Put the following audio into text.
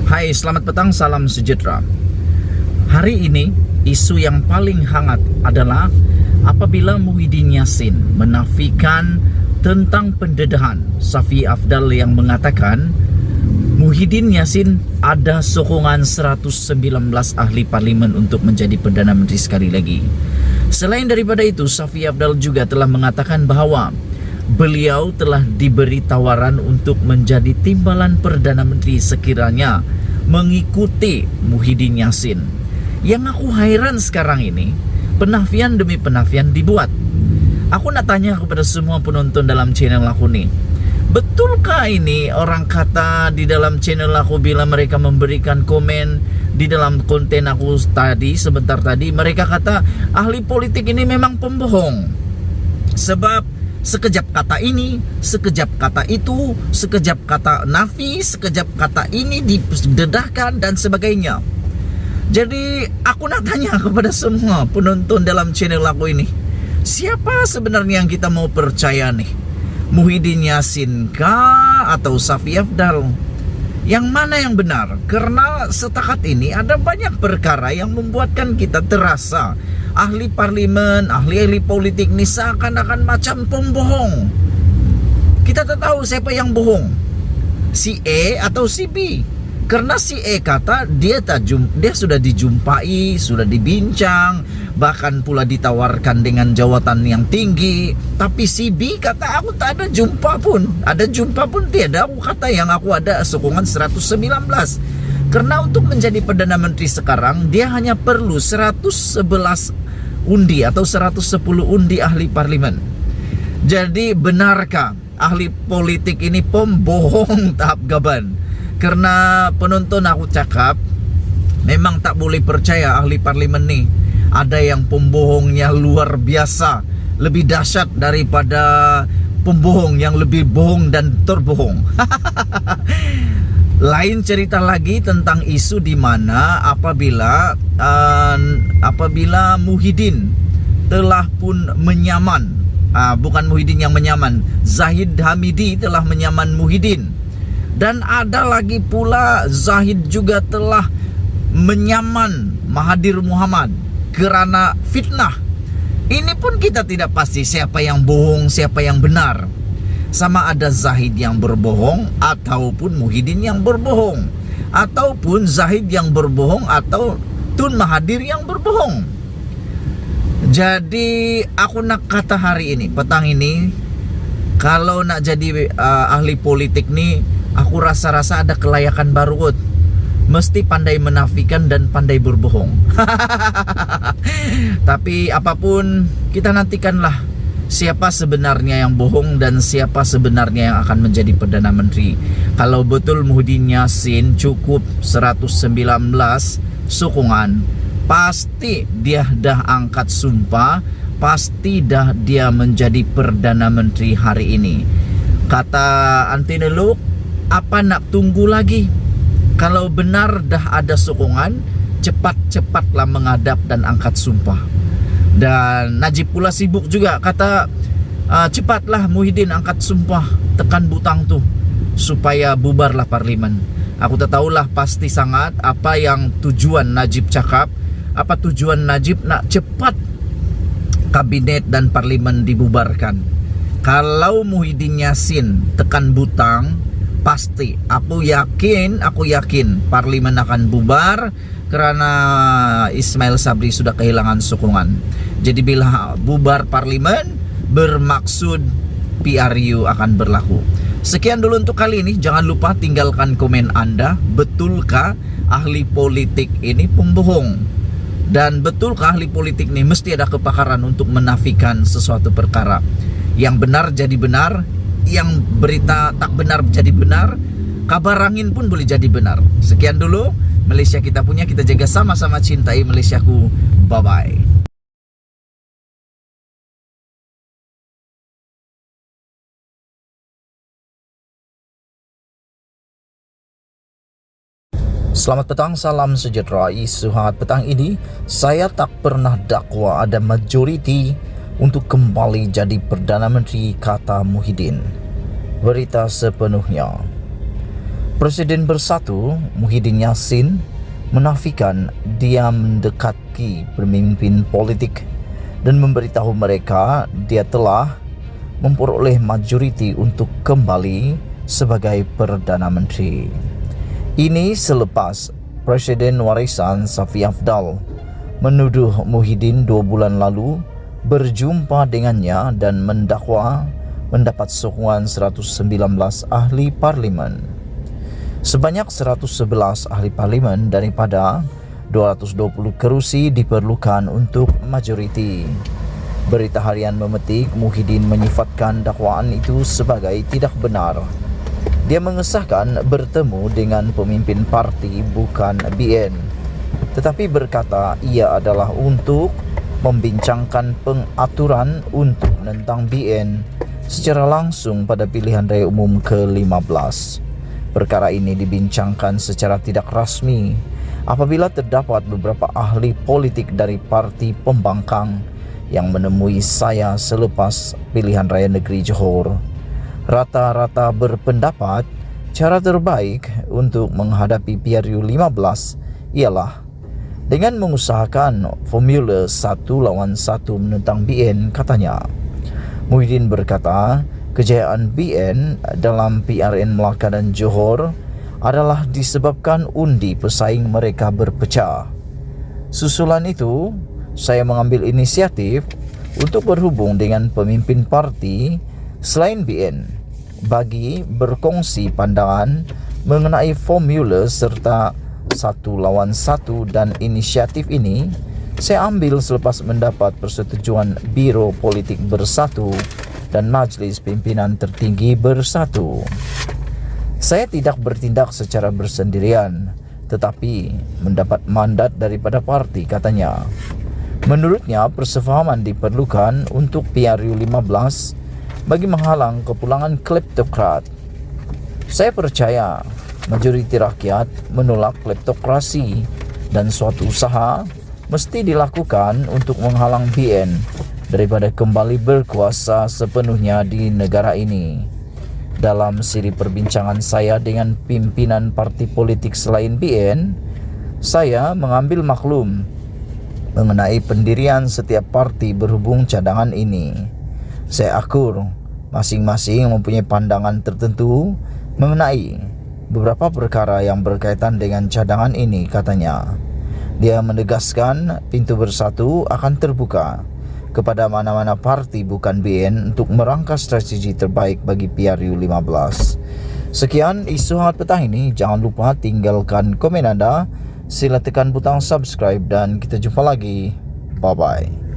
Hai, selamat petang, salam sejahtera. Hari ini, isu yang paling hangat adalah apabila Muhyiddin Yassin menafikan tentang pendedahan Shafie Afdal yang mengatakan Muhyiddin Yassin ada sokongan 119 ahli parlimen untuk menjadi Perdana Menteri sekali lagi. Selain daripada itu, Shafie Afdal juga telah mengatakan bahwa beliau telah diberi tawaran untuk menjadi timbalan Perdana Menteri sekiranya mengikuti Muhyiddin Yassin. Yang aku hairan sekarang ini, penafian demi penafian dibuat. Aku nak tanya kepada semua penonton dalam channel aku nih, betulkah ini orang kata di dalam channel aku bila mereka memberikan komen di dalam konten aku tadi, sebentar tadi, mereka kata ahli politik ini memang pembohong. Sebab sekejap kata ini, sekejap kata itu, sekejap kata nafi, sekejap kata ini didedahkan dan sebagainya. Jadi aku nak tanya kepada semua penonton dalam channel aku ini, siapa sebenarnya yang kita mau percaya nih? Muhyiddin Yassin kah atau Shafie Afdal? Yang mana yang benar? Karena setakat ini ada banyak perkara yang membuatkan kita terasa ahli parlimen, ahli politik ini seakan-akan macam pembohong. Kita tak tahu siapa yang bohong, si A atau si B. Karena si A kata dia sudah dijumpai, sudah dibincang, bahkan pula ditawarkan dengan jawatan yang tinggi. Tapi si B kata aku tak ada jumpa pun. Ada jumpa pun tiada. Aku kata yang aku ada sokongan 119. Karena untuk menjadi Perdana Menteri sekarang dia hanya perlu 111 undi atau 110 undi ahli parlimen. Jadi benarkah ahli politik ini pembohong tahap gaban? Karena penonton aku cakap memang tak boleh percaya ahli parlimen nih. Ada yang pembohongnya luar biasa, lebih dahsyat daripada pembohong yang lebih bohong dan terbohong. Lain cerita lagi tentang isu di mana apabila Muhyiddin telah pun menyaman, bukan Muhyiddin yang menyaman, Zahid Hamidi telah menyaman Muhyiddin. Dan ada lagi pula Zahid juga telah menyaman Mahathir Muhammad kerana fitnah. Ini pun kita tidak pasti siapa yang bohong, siapa yang benar. Sama ada Zahid yang berbohong ataupun Muhyiddin yang berbohong, ataupun Zahid yang berbohong atau Tun Mahathir yang berbohong. Jadi aku nak kata hari ini, petang ini, kalau nak jadi ahli politik nih, aku rasa-rasa ada kelayakan baru kot. Mesti pandai menafikan dan pandai berbohong. Tapi apapun, kita nantikanlah siapa sebenarnya yang bohong dan siapa sebenarnya yang akan menjadi Perdana Menteri. Kalau betul Muhyiddin Yassin cukup 119 sokongan, pasti dia dah angkat sumpah, pasti dah dia menjadi Perdana Menteri hari ini. Kata Antine Luk, apa nak tunggu lagi? Kalau benar dah ada sokongan, cepat-cepatlah menghadap dan angkat sumpah. Dan Najib pula sibuk juga, kata cepatlah Muhyiddin angkat sumpah, tekan butang tuh supaya bubarlah parlimen. Aku tak tahulah pasti sangat apa yang tujuan Najib cakap. Apa tujuan Najib nak cepat kabinet dan parlimen dibubarkan. Kalau Muhyiddin Yassin tekan butang, pasti aku yakin parlimen akan bubar kerana Ismail Sabri sudah kehilangan sokongan. Jadi bila bubar parlimen, bermaksud PRU akan berlaku. Sekian dulu untuk kali ini. Jangan lupa tinggalkan komen Anda. Betulkah ahli politik ini pembohong? Dan betulkah ahli politik ini mesti ada kepakaran untuk menafikan sesuatu perkara? Yang benar jadi benar, yang berita tak benar jadi benar, kabar angin pun boleh jadi benar. Sekian dulu, Malaysia kita punya, kita jaga sama-sama, cintai Malaysiaku. Bye-bye. Selamat petang, salam sejahtera. Isu hangat petang ini, saya tak pernah dakwa ada majoriti untuk kembali jadi Perdana Menteri, kata Muhyiddin. Berita sepenuhnya. Presiden Bersatu Muhyiddin Yassin menafikan dia mendekati pemimpin politik dan memberitahu mereka dia telah memperoleh majoriti untuk kembali sebagai Perdana Menteri. Ini selepas Presiden warisan Safi Afdal menuduh Muhyiddin 2 bulan lalu berjumpa dengannya dan mendakwa mendapat sokongan 119 ahli parlimen. Sebanyak 111 ahli parlimen daripada 220 kerusi diperlukan untuk majoriti. Berita harian memetik Muhyiddin menyifatkan dakwaan itu sebagai tidak benar. Dia mengesahkan bertemu dengan pemimpin parti bukan BN, tetapi berkata ia adalah untuk membincangkan pengaturan untuk menentang BN secara langsung pada pilihan raya umum ke-15. Perkara ini dibincangkan secara tidak rasmi apabila terdapat beberapa ahli politik dari parti pembangkang yang menemui saya selepas pilihan raya negeri Johor. Rata-rata berpendapat cara terbaik untuk menghadapi PRU 15 ialah dengan mengusahakan formula 1 lawan 1 menentang BN, katanya. Muhyiddin berkata, kejayaan BN dalam PRN Melaka dan Johor adalah disebabkan undi pesaing mereka berpecah. Susulan itu, saya mengambil inisiatif untuk berhubung dengan pemimpin parti selain BN bagi berkongsi pandangan mengenai formula serta 1 lawan 1, dan inisiatif ini saya ambil selepas mendapat persetujuan Biro Politik Bersatu dan Majlis Pimpinan Tertinggi Bersatu. Saya tidak bertindak secara bersendirian, tetapi mendapat mandat daripada parti, katanya. Menurutnya, persefahaman diperlukan untuk PRU 15 bagi menghalang kepulangan kleptokrat. Saya percaya majoriti rakyat menolak kleptokrasi dan suatu usaha mesti dilakukan untuk menghalang BN daripada kembali berkuasa sepenuhnya di negara ini. Dalam siri perbincangan saya dengan pimpinan parti politik selain BN, saya mengambil maklum mengenai pendirian setiap parti berhubung cadangan ini. Saya akur masing-masing mempunyai pandangan tertentu mengenai beberapa perkara yang berkaitan dengan cadangan ini, katanya. Dia menegaskan pintu Bersatu akan terbuka kepada mana-mana parti bukan BN untuk merangkas strategi terbaik bagi PRU 15. Sekian isu hangat petang ini. Jangan lupa tinggalkan komen anda, sila tekan butang subscribe dan kita jumpa lagi. Bye-bye.